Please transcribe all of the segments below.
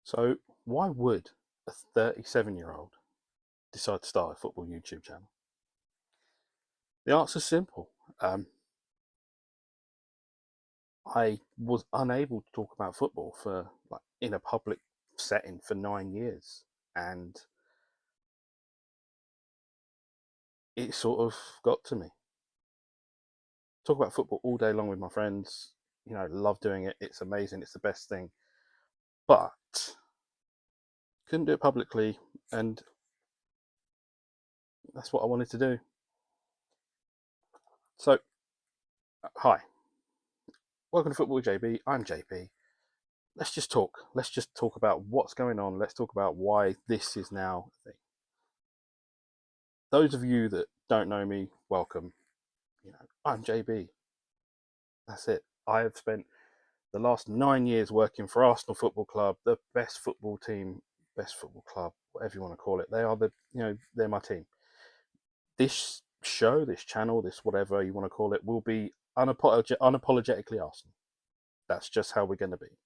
So, why would a 37-year-old decide to start a football YouTube channel? The answer's simple. I was unable to talk about football for in a public setting for 9 years, and it sort of got to me. Talk about football all day long with my friends. Love doing it. It's amazing. It's the best thing. But couldn't do it publicly, and that's what I wanted to do. So, hi, welcome to Football with JB. I'm JB. Let's just talk. Let's just talk about what's going on. Let's talk about why this is now a thing. Those of you that don't know me, welcome. I'm JB. That's it. I have spent the last 9 years working for Arsenal Football Club, the best football team, best football club, whatever you want to call it. They are they're my team. This show, this channel, this whatever you want to call it, will be unapologetically Arsenal. That's just how we're going to be.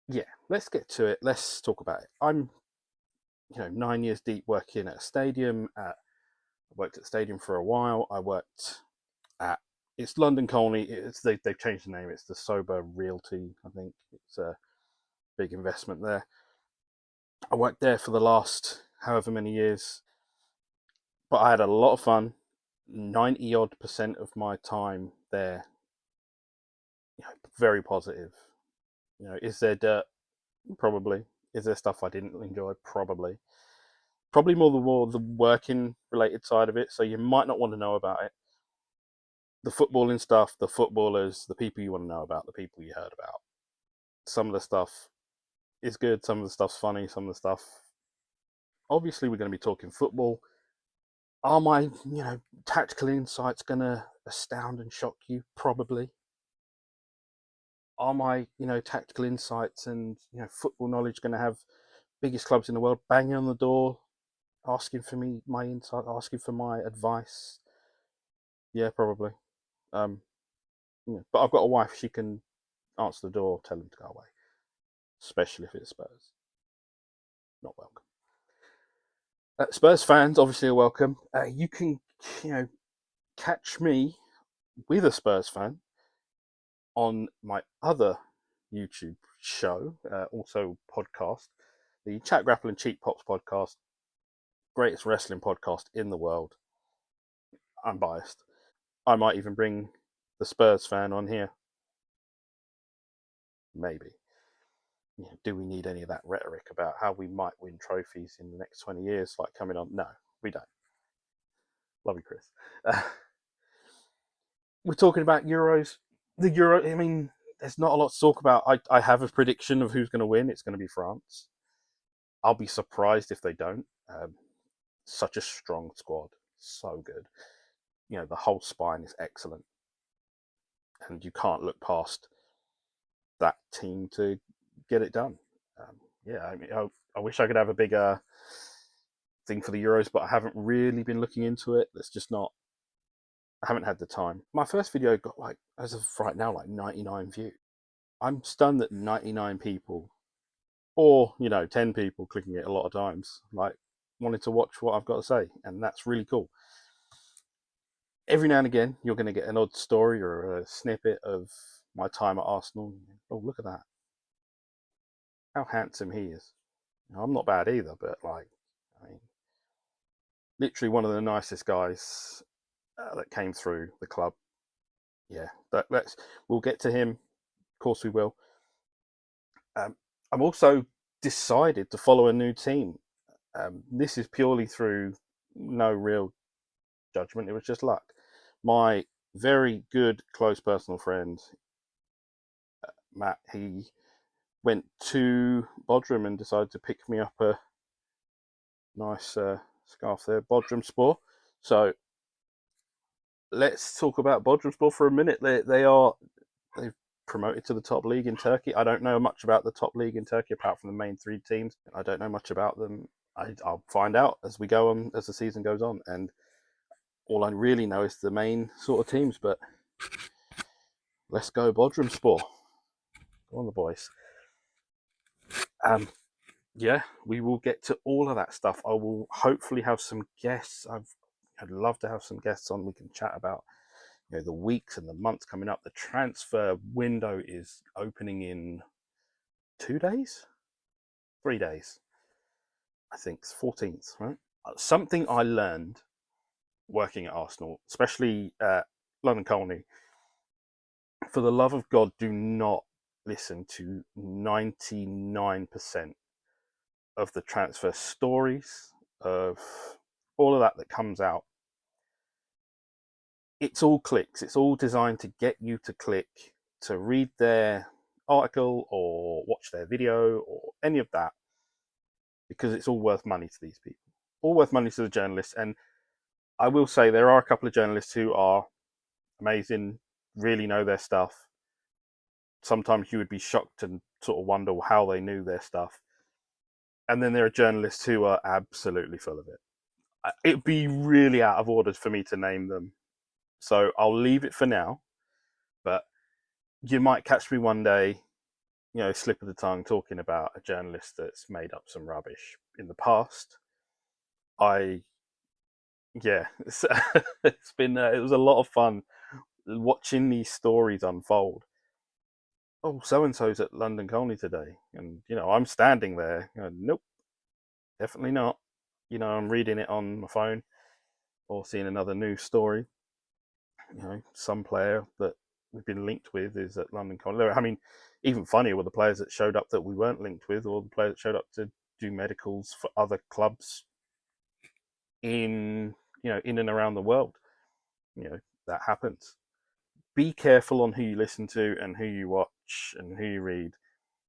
Yeah, let's get to it. Let's talk about it. I'm 9 years deep working at a stadium. I worked at the stadium for a while. I worked at it's London Colney. They've changed the name. It's the Sober Realty. I think it's a big investment there. I worked there for the last however many years, but I had a lot of fun. 90% of my time there, very positive. Is there dirt? Probably. Is there stuff I didn't enjoy? Probably. Probably more the working related side of it. So you might not want to know about it. The footballing stuff, the footballers, the people you want to know about, the people you heard about. Some of the stuff is good. Some of the stuff's funny. Some of the stuff. Obviously, we're going to be talking football. Are my tactical insights going to astound and shock you? Probably. Are my tactical insights and football knowledge going to have biggest clubs in the world banging on the door, asking for my insight, asking for my advice? Yeah, probably. Um, but I've got a wife; she can answer the door, tell them to go away, especially if it's Spurs. Not welcome. Spurs fans obviously are welcome. You can catch me with a Spurs fan on my other YouTube show, also podcast, the Chat Grapple and Cheap Pops podcast, greatest wrestling podcast in the world. I'm biased. I might even bring the Spurs fan on here. Maybe. Do we need any of that rhetoric about how we might win trophies in the next 20 years, like coming on? No, we don't. Love you, Chris. We're talking about Euros. The Euro, I mean, there's not a lot to talk about. I have a prediction of who's going to win. It's going to be France. I'll be surprised if they don't. Such a strong squad. So good. The whole spine is excellent. And you can't look past that team to get it done. Yeah, I mean, I wish I could have a bigger thing for the Euros, but I haven't really been looking into it. That's just not. I haven't had the time. My first video got as of right now, 99 views. I'm stunned that 99 people, or 10 people clicking it a lot of times, wanted to watch what I've got to say, and that's really cool. Every now and again, you're going to get an odd story or a snippet of my time at Arsenal. Oh, look at that! How handsome he is. I'm not bad either, but I mean, literally one of the nicest guys that came through the club. Yeah, we'll get to him. Of course, we will. I'm also decided to follow a new team. This is purely through no real judgment. It was just luck. My very good, close personal friend, Matt, he went to Bodrum and decided to pick me up a nice scarf there, Bodrum Sport. So let's talk about Bodrum Sport for a minute. They've promoted to the top league in Turkey. I don't know much about the top league in Turkey apart from the main three teams. I don't know much about them. I'll find out as we go on, as the season goes on, and all I really know is the main sort of teams. But let's go Bodrum Sport. Go on, the boys. Yeah, we will get to all of that stuff. I will hopefully have some guests. I'd love to have some guests on. We can chat about the weeks and the months coming up. The transfer window is opening in 2 days, 3 days. I think it's 14th, right? Something I learned working at Arsenal, especially at London Colney. For the love of God, do not listen to 99% of the transfer stories, of all of that comes out. It's all clicks. It's all designed to get you to click, to read their article or watch their video or any of that, because it's all worth money to these people, all worth money to the journalists. And I will say there are a couple of journalists who are amazing, really know their stuff. Sometimes you would be shocked and sort of wonder how they knew their stuff. And then there are journalists who are absolutely full of it. It'd be really out of order for me to name them, so I'll leave it for now. But you might catch me one day, slip of the tongue, talking about a journalist that's made up some rubbish in the past. Yeah, it's been it was a lot of fun watching these stories unfold. Oh, so and so's at London Colney today, and I'm standing there. Nope, definitely not. I'm reading it on my phone or seeing another news story. Some player that we've been linked with is at London Colney. I mean, even funnier were the players that showed up that we weren't linked with, or the players that showed up to do medicals for other clubs in in and around the world. That happens. Be careful on who you listen to and who you watch and who you read,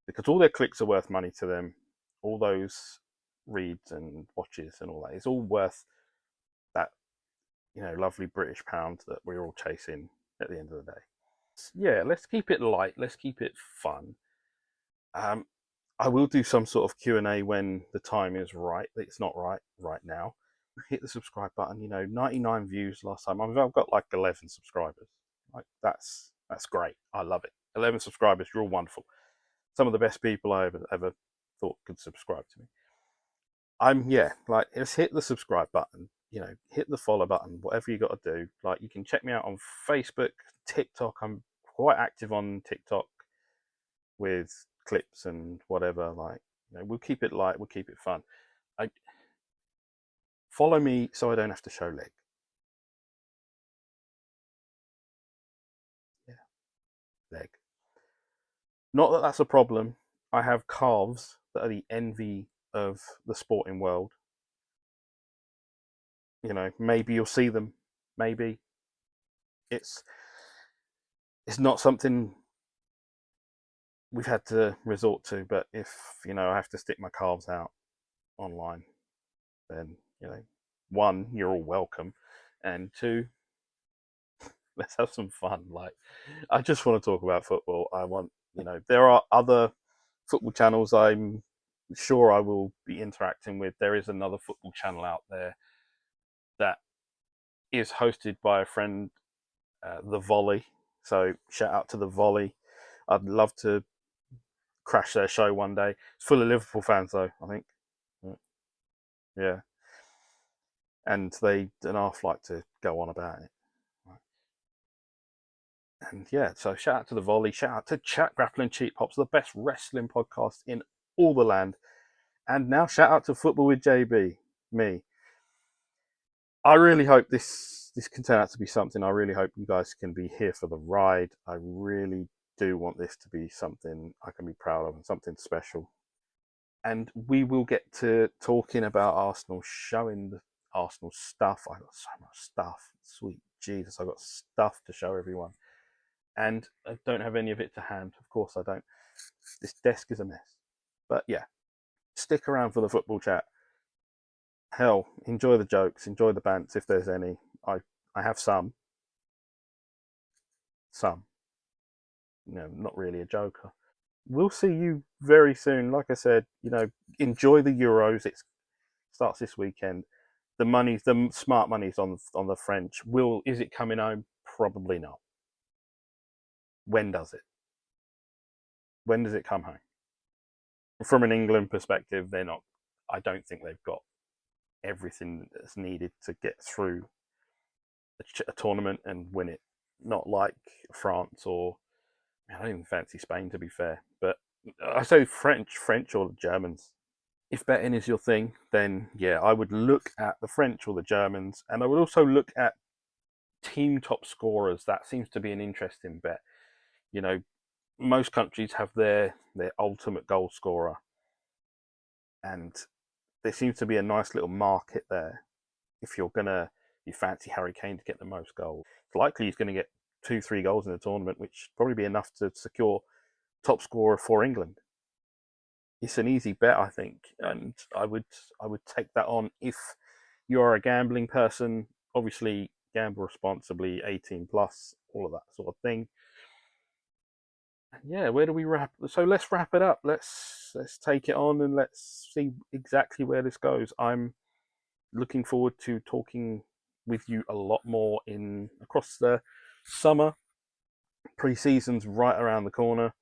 because all their clicks are worth money to them. All those reads and watches and all that is all worth that lovely British pound that we're all chasing at the end of the day. Yeah, let's keep it light. Let's keep it fun. Um, I will do some sort of Q&A when the time is right. It's not right now. Hit the subscribe button. 99 views last time. I've got like 11 subscribers. Like that's great. I love it. 11 subscribers. You're all wonderful. Some of the best people I ever thought could subscribe to me. Let's hit the subscribe button. Hit the follow button. Whatever you got to do. Like, you can check me out on Facebook, TikTok. I'm quite active on TikTok with clips and whatever. Like, we'll keep it light. We'll keep it fun. Follow me so I don't have to show leg. Yeah, leg. Not that that's a problem. I have calves that are the envy of the sporting world. Maybe you'll see them. Maybe it's not something we've had to resort to. But if I have to stick my calves out online, then one, you're all welcome, and two, let's have some fun. Like, I just want to talk about football. I want, there are other football channels I'm sure I will be interacting with. There is another football channel out there that is hosted by a friend, The Volley. So shout out to The Volley. I'd love to crash their show one day. It's full of Liverpool fans, though, I think. Yeah. And they and half like to go on about it. And yeah, so shout out to The Volley. Shout out to Chat Grappling Cheap Pops, the best wrestling podcast in all the land. And now shout out to Football with JB, me. I really hope this can turn out to be something. I really hope you guys can be here for the ride. I really do want this to be something I can be proud of and something special. And we will get to talking about Arsenal, showing the Arsenal stuff. I got so much stuff. Sweet Jesus, I got stuff to show everyone. And I don't have any of it to hand. Of course I don't. This desk is a mess. But yeah, stick around for the football chat. Hell, enjoy the jokes, enjoy the bants if there's any. I have some. Not really a joker. We'll see you very soon. Like I said, enjoy the Euros. It starts this weekend. The smart money's on the French. Is it coming home? Probably not. When does it? When does it come home? from an England perspective, they're not. I don't think they've got everything that's needed to get through a tournament and win it. Not like France or I don't even fancy Spain to be fair, but I say French or the Germans. If betting is your thing, then yeah, I would look at the French or the Germans, and I would also look at team top scorers. That seems to be an interesting bet. You know, most countries have their ultimate goal scorer, and there seems to be a nice little market there. If you fancy Harry Kane to get the most goals, it's likely he's going to get 2-3 goals in the tournament, which probably be enough to secure top scorer for England. It's an easy bet, I think, and I would take that on if you are a gambling person. Obviously, gamble responsibly, 18 plus, all of that sort of thing. Yeah, where do we wrap? So let's wrap it up. Let's take it on and let's see exactly where this goes. I'm looking forward to talking with you a lot more in across the summer. Pre-season's right around the corner.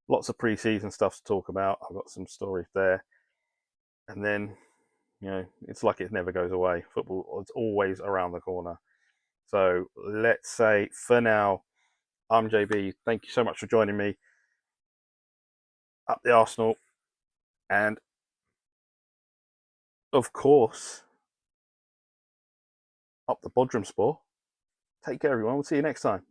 Lots of pre-season stuff to talk about. I've got some stories there, and then it's like it never goes away. Football is always around the corner. So let's say for now, I'm JB. Thank you so much for joining me. Up the Arsenal, and of course, up the Bodrum Spore. Take care, everyone. We'll see you next time.